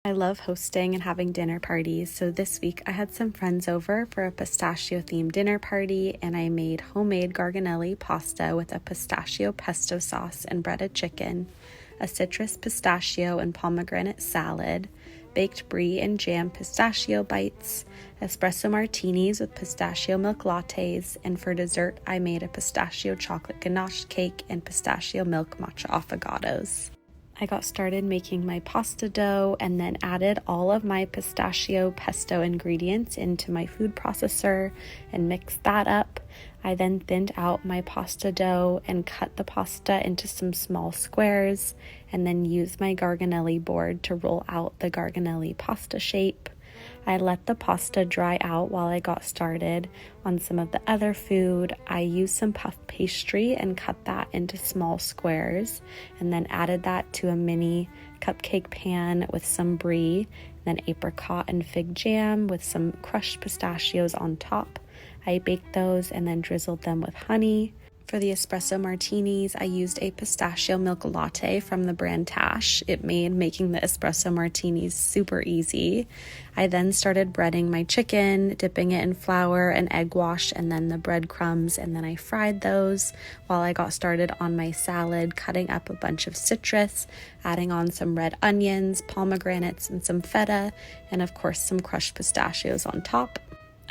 I love hosting and having dinner parties, so this week I had some friends over for a pistachio-themed dinner party, and I made homemade garganelli pasta with a pistachio pesto sauce and breaded chicken, a citrus pistachio and pomegranate salad, baked brie and jam pistachio bites, espresso martinis with pistachio milk lattes, and for dessert I made a pistachio chocolate ganache cake and pistachio milk matcha affogatos. I got started making my pasta dough and then added all of my pistachio pesto ingredients into my food processor and mixed that up. I then thinned out my pasta dough and cut the pasta into some small squares and then used my garganelli board to roll out the garganelli pasta shape. I let the pasta dry out while I got started on some of the other food. I used some puff pastry and cut that into small squares and then added that to a mini cupcake pan with some brie, then apricot and fig jam with some crushed pistachios on top. I baked those and then drizzled them with honey. For the espresso martinis, I used a pistachio milk latte from the brand Tash. It made making the espresso martinis super easy. I then started breading my chicken, dipping it in flour and egg wash and then the breadcrumbs, and then I fried those while I got started on my salad, cutting up a bunch of citrus, adding on some red onions, pomegranates, and some feta, and of course some crushed pistachios on top.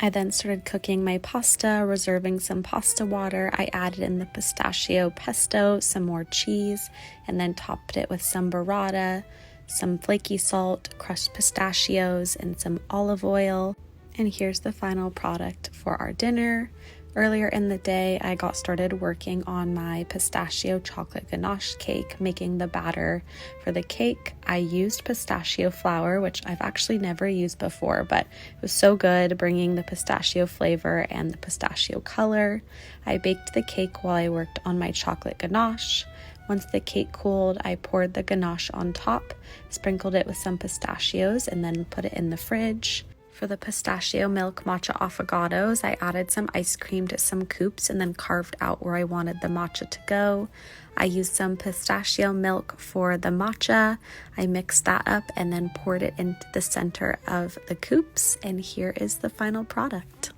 I then started cooking my pasta, reserving some pasta water. I added in the pistachio pesto, some more cheese, and then topped it with some burrata, some flaky salt, crushed pistachios, and some olive oil. And here's the final product for our dinner. Earlier in the day, I got started working on my pistachio chocolate ganache cake, making the batter for the cake. I used pistachio flour, which I've actually never used before, but it was so good, bringing the pistachio flavor and the pistachio color. I baked the cake while I worked on my chocolate ganache. Once the cake cooled, I poured the ganache on top, sprinkled it with some pistachios, and then put it in the fridge. For the pistachio milk matcha affogatos, I added some ice cream to some cubes and then carved out where I wanted the matcha to go. I used some pistachio milk for the matcha. I mixed that up and then poured it into the center of the cubes, and here is the final product.